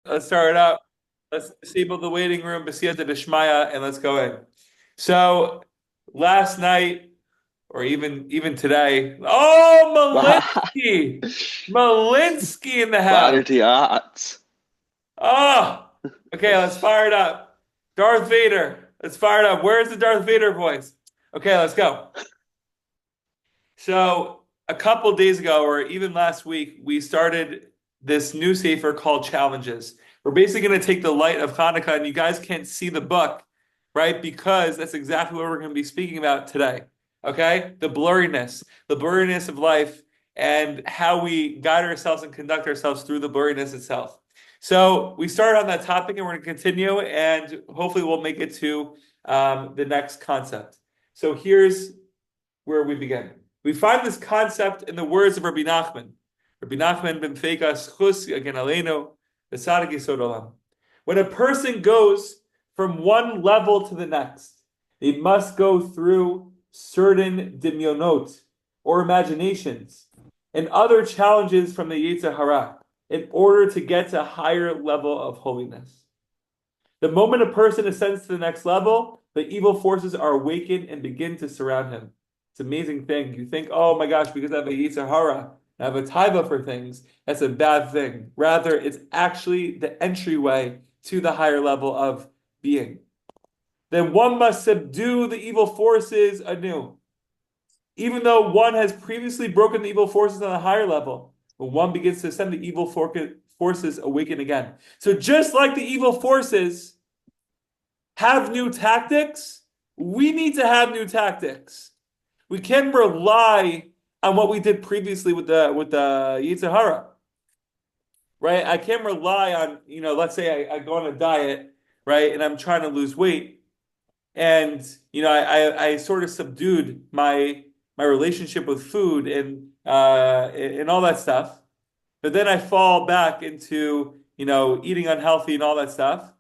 Let's start it up. Let's disable the waiting room, B'siyata Deshmaya, and let's go in. So last night, or even today, oh Malinsky, Malinsky in the Waar house. is die arts? Oh, okay, let's fire it up. Darth Vader, let's fire it up. Where's the Darth Vader voice? Okay, let's go. So a couple days ago, or even last week, we started this new sefer called Challenges. We're basically going to take the light of Hanukkah, and you guys can't see the book, right? Because that's exactly what we're going to be speaking about today. Okay? The blurriness of life, and how we guide ourselves and conduct ourselves through the blurriness itself. So we started on that topic, and we're going to continue, and hopefully we'll make it to the next concept. So here's where we begin. We find this concept in the words of Rabbi Nachman. Rabbi Nachman ben Fekas chus again aleinu v'sadik yisod olam. When a person goes from one level to the next, they must go through certain dimyonot or imaginations and other challenges from the Yetzer Hara in order to get to a higher level of holiness. The moment a person ascends to the next level, the evil forces are awakened and begin to surround him. It's an amazing thing. You think, oh my gosh, because I have a Yetzer Hara, I have a taiva for things, that's a bad thing. Rather, it's actually the entryway to the higher level of being. Then one must subdue the evil forces anew. Even though one has previously broken the evil forces on a higher level, when one begins to ascend, the evil forces awaken again. So just like the evil forces have new tactics, we need to have new tactics. We can rely on what we did previously with the Yetzer Hara, right? I can rely on, let's say I go on a diet, right, and I'm trying to lose weight, and I sort of subdued my relationship with food and all that stuff. But then I fall back into, eating unhealthy and all that stuff.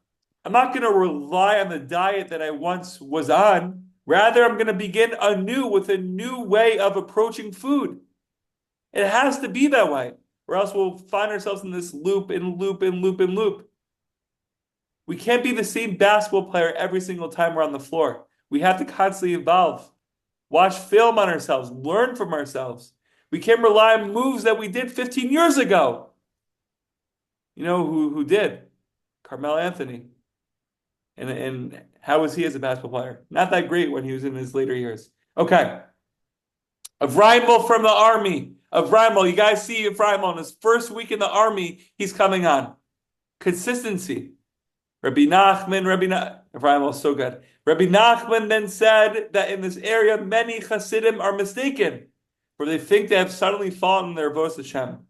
I'm not going to rely on the diet that I once was on. Rather, I'm going to begin anew with a new way of approaching food. It has to be that way, or else we'll find ourselves in this loop and loop and loop and loop. We can't be the same basketball player every single time we're on the floor. We have to constantly evolve, watch film on ourselves, learn from ourselves. We can't rely on moves that we did 15 years ago. You know who did? Carmelo Anthony. And how was he as a basketball player? Not that great when he was in his later years. Okay. Avraimel from the army. Avraimel, you guys see Avraimel in his first week in the army, he's coming on. Consistency. Avraimel is so good. Rabbi Nachman then said that in this area, many Hasidim are mistaken, for they think they have suddenly fallen in their Avos Hashem.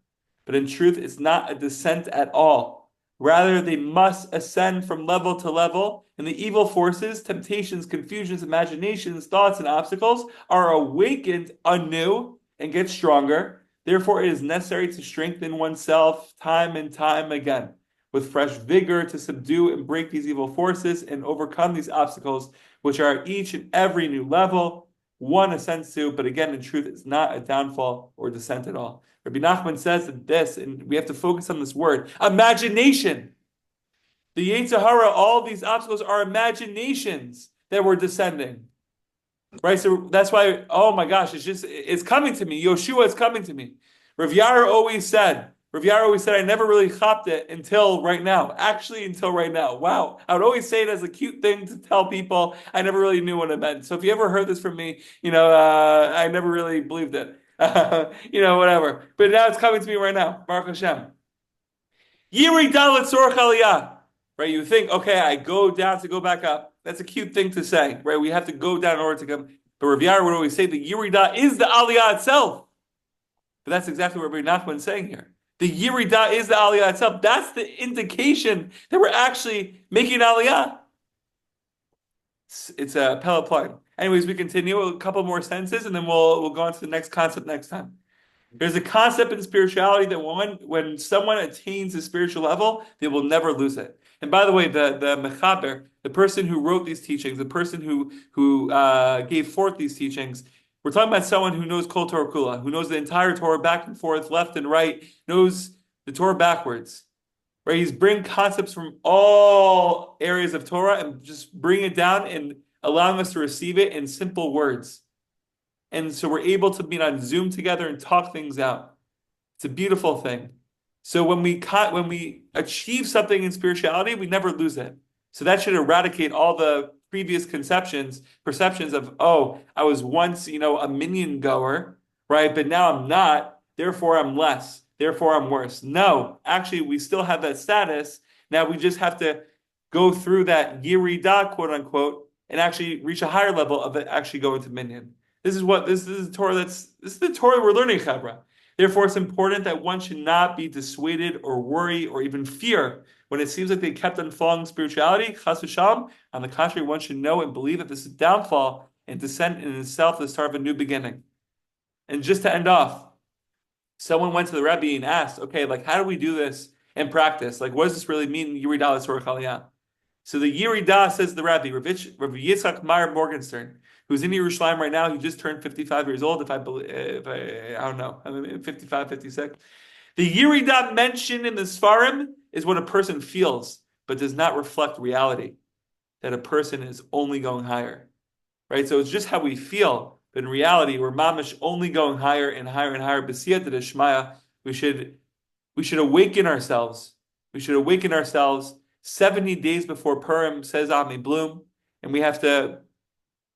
But in truth, it's not a descent at all. Rather, they must ascend from level to level, and the evil forces, temptations, confusions, imaginations, thoughts, and obstacles are awakened anew and get stronger. Therefore, it is necessary to strengthen oneself time and time again with fresh vigor to subdue and break these evil forces and overcome these obstacles, which are at each and every new level one ascends to, but again, in truth, it's not a downfall or descent at all. Rabbi Nachman says that this, and we have to focus on this word, imagination. The Yetzer Hara, all these obstacles are imaginations that we're descending. Right? So that's why, oh my gosh, it's coming to me. Yoshua is coming to me. Rav Yar always said, I never really chopped it until right now. Actually, until right now. Wow. I would always say it as a cute thing to tell people. I never really knew what it meant. So if you ever heard this from me, I never really believed it. Whatever. But now it's coming to me right now. Baruch Hashem. Yiri dalet sorach aliyah. Right? You think, okay, I go down to go back up. That's a cute thing to say, right? We have to go down in order to come. But Rav Yar would always say the Yirida is the Aliyah itself. But that's exactly what Rabbi Nachman is saying here. The Yirida is the Aliyah itself. That's the indication that we're actually making an Aliyah. It's a Peloplon. Anyways, we continue a couple more sentences and then we'll go on to the next concept next time. There's a concept in spirituality that when someone attains a spiritual level, they will never lose it. And by the way, the mechaber, the person who wrote these teachings, the person who gave forth these teachings, we're talking about someone who knows Kol Torah Kula, who knows the entire Torah back and forth, left and right, knows the Torah backwards. right? He's bringing concepts from all areas of Torah and just bring it down and allowing us to receive it in simple words. And so we're able to meet on Zoom together and talk things out. It's a beautiful thing. So when we achieve something in spirituality, we never lose it. So that should eradicate all the previous perceptions of, oh, I was once, a minion goer, right? But now I'm not, therefore I'm less, therefore I'm worse. No, actually, we still have that status. Now we just have to go through that yirida, quote unquote, and actually reach a higher level of it, actually going to minion. This is the Torah this is the Torah we're learning, Chabra. Therefore, it's important that one should not be dissuaded or worry or even fear when it seems like they kept on following spirituality. Chas v'shalom. On the contrary, one should know and believe that this is downfall and descent in itself the start of a new beginning. And just to end off, someone went to the Rebbe and asked, okay, like how do we do this in practice? Like, what does this really mean? Yiridah Torah Chaliyah. So the Yiridah, says the Rabbi, Rabbi Yitzchak Meyer Morgenstern, who's in Yerushalayim right now. He just turned 55 years old, I don't know, I mean, 55, 56. The Yiridah mentioned in the Sfarim is what a person feels, but does not reflect reality, that a person is only going higher, right? So it's just how we feel, but in reality, we're mamish only going higher and higher and higher. B'siyata d'shmaya, we should awaken ourselves. We should awaken ourselves 70 days before Purim, says Ami Bloom, and we have to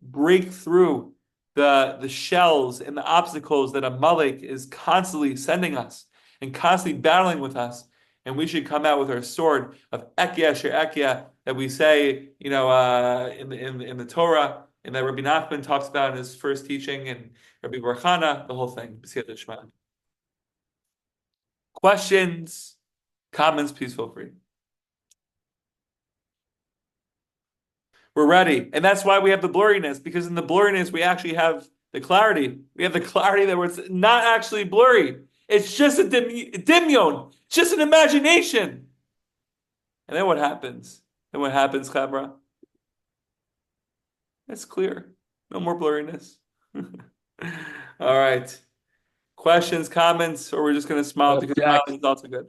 break through the shells and the obstacles that Amalek is constantly sending us and constantly battling with us. And we should come out with our sword of Ekya Sher Ekya that we say, in the Torah, and that Rabbi Nachman talks about in his first teaching, and Rabbi Barchana, the whole thing. Questions, comments, please feel free. We're ready. And that's why we have the blurriness, because in the blurriness, we actually have the clarity. We have the clarity that it's not actually blurry. It's just a dimion, just an imagination. And then what happens? Chabra? It's clear. No more blurriness. All right. Questions, comments, or we're just going to smile because Jack. smiling is also good.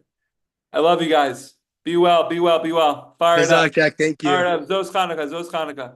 I love you guys. Be well, be well, be well. Fire it up. Jack. Thank Fire you. it up. Zos Chanukah, Zos Chanukah.